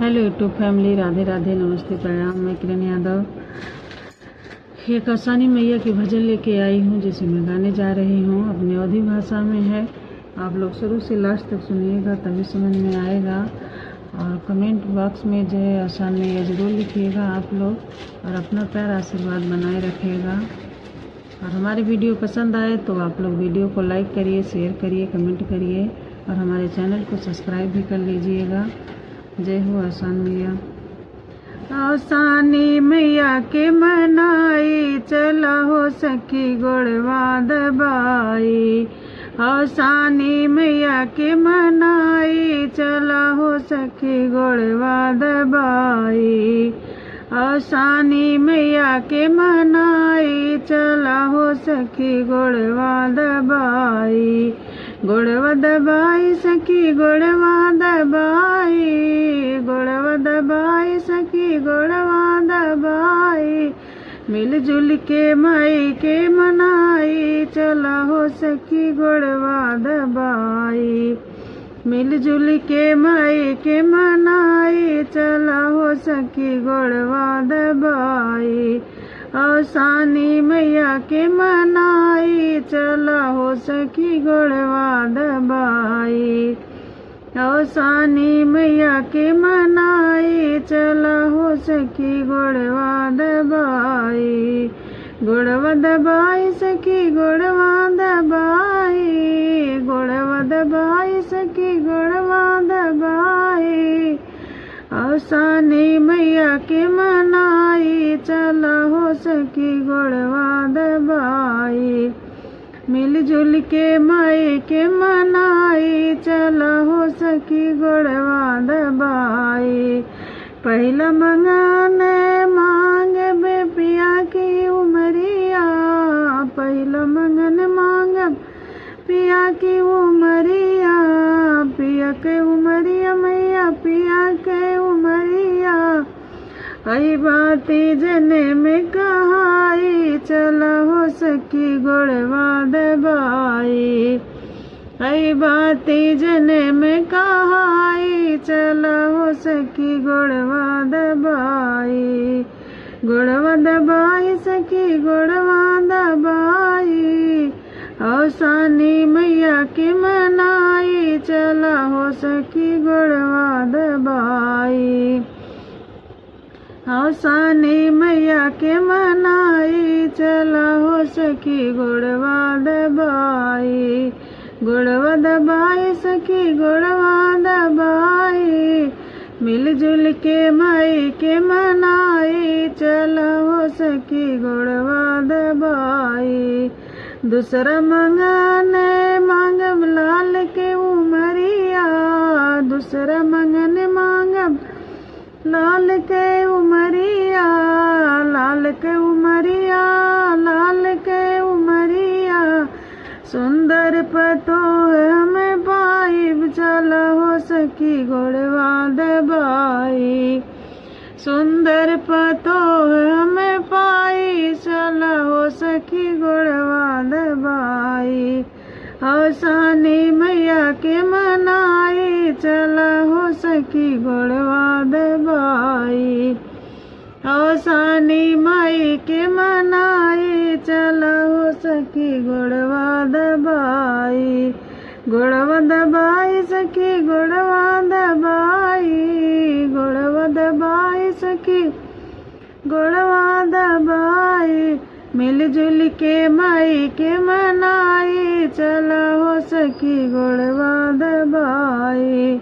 Hello YouTube family, Radhe Radhe, नमस्ते, प्रणाम। मैं किरण यादव एक आसानी मैया की भजन लेके आई हूँ, जिसे मैं गाने जा रही हूँ। अपनी अवधी भाषा में है। आप लोग शुरू से लास्ट तक सुनिएगा, तभी समझ में आएगा। और कमेंट बॉक्स में जो है आसान मैया जरूर लिखिएगा आप लोग, और अपना प्यार आशीर्वाद बनाए रखिएगा। और हमारी वीडियो पसंद आए तो आप लोग वीडियो को लाइक करिए, शेयर करिए, कमेंट करिए, और हमारे चैनल को सब्सक्राइब भी कर लीजिएगा। जय हो आसान मैया। आसानी मैया के मनाई, चला हो सखी गोड़वा दबाई। आसानी मैया के मनाई, चला हो सखी गोड़वा दबाई। आसानी मैया के मनाई, चला हो सखी गोड़वा दबाई। गोड़वा दबाई सखी गोड़वा दबाई, गोड़वा दबाई सखी गोड़वा दबाई। मिलजुल के माई के मनाई, चला हो सखी गोड़वा दबाई। मिलजुल के माई के मनाई, चला हो सखी गोड़वा दबाई। आसानी मैया के मनाई, चला हो सखी गोड़वा दबाई। आसानी मैया के मनाई, चला हो सखी गोड़वा दबाई। गोड़वा दबाई सखी गोड़वा दबाई, गोड़वा दबाई सखी गोड़वा दबाई। आसानी मैया के मनाई, चला हो सखी गोड़वा दबाई। मिलजुल के माई के मनाई, चला हो सखी गोड़वा दबाई। पहला मंगन मांग बे पिया की उमरिया, पहला मंगन मांग पिया की उमरिया। पिया के उमरिया मैया, पिया के उमरिया। आई बाती जने में कहाई, चला हो सखी गोड़वा दबाई। आई बाती जने में कहाई, चला हो सखी गोड़वा दबाई। गोड़वा दबाई सखी गोड़वा दबाई। आसानी मैया के मनाई, चला हो सखी गोड़वा दबाई। आसानी मैया के मनाई, चला हो सखी गोड़वा दबाई। गोड़वा दबाई सखी गोड़वा दबाई। मिलजुल के माई के मनाई, चला हो सखी गोड़वा दबाई। दूसरा मंगन मांगब लाल के उमरिया, दूसरा मंगन मांगब लाल के उमरिया। लाल के उमरिया, लाल के उमरिया। सुंदर पतो हमें पाई, चला हो सखी गोड़वा दबाई। सुंदर पतो हमें पाई, चला हो सखी गोड़वा दबाई। आसानी मैया के मनाई, चला हो सखी गोड़वा दबाई। आसानी माई के मनाई, चला हो सखी गोड़वा दबाई। गोड़वा दबाई सखी गोड़वा दबाई, गोड़वा दबाई सखी गोड़वा दबाई। मिलजुल के माई के मनाई, चला हो सखी गोड़वा दबाई।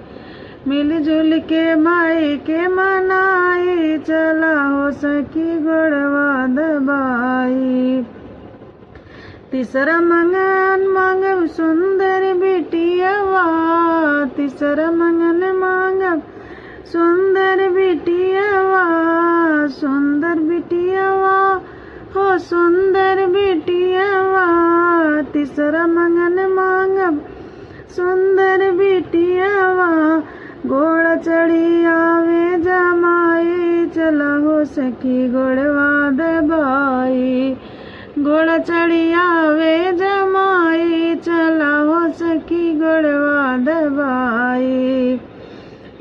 मिलजुल के माई के मनाई, चला हो सखी गोड़वा दबाई। तीसरा मंगन मांगब सुंदर बिटियावा, तीसरा मंगन मांगब सुंदर बिटियावा। सुंदर बिटियावा हो सुंदर बिटियावा। तीसरा मंगन मांगब सुंदर बिटियावा। घोड़ा चढ़ी आवे जमाई, चला हो सखी गोड़वा दबाई। घोड़ा चढ़ी आवे जमाई, चला हो सखी गोड़वा दबाई।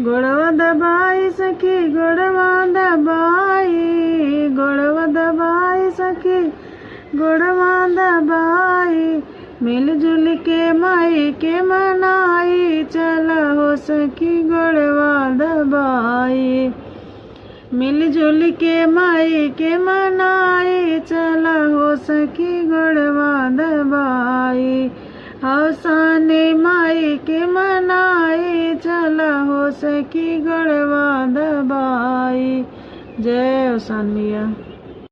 गोड़वा दबाई सखी गोड़वा दबाई, गोड़वा दबाई सखी गोड़वा दबाई, मिलजुल के माई के मनाई, चला हो सखी गोड़वा दबाई, मिलजुल के माई के मनाई, चला हो सखी गोड़वा दबाई, हौसाने माई के मनाई, चला हो सखी गोड़वा दबाई। जय हौसान मैया।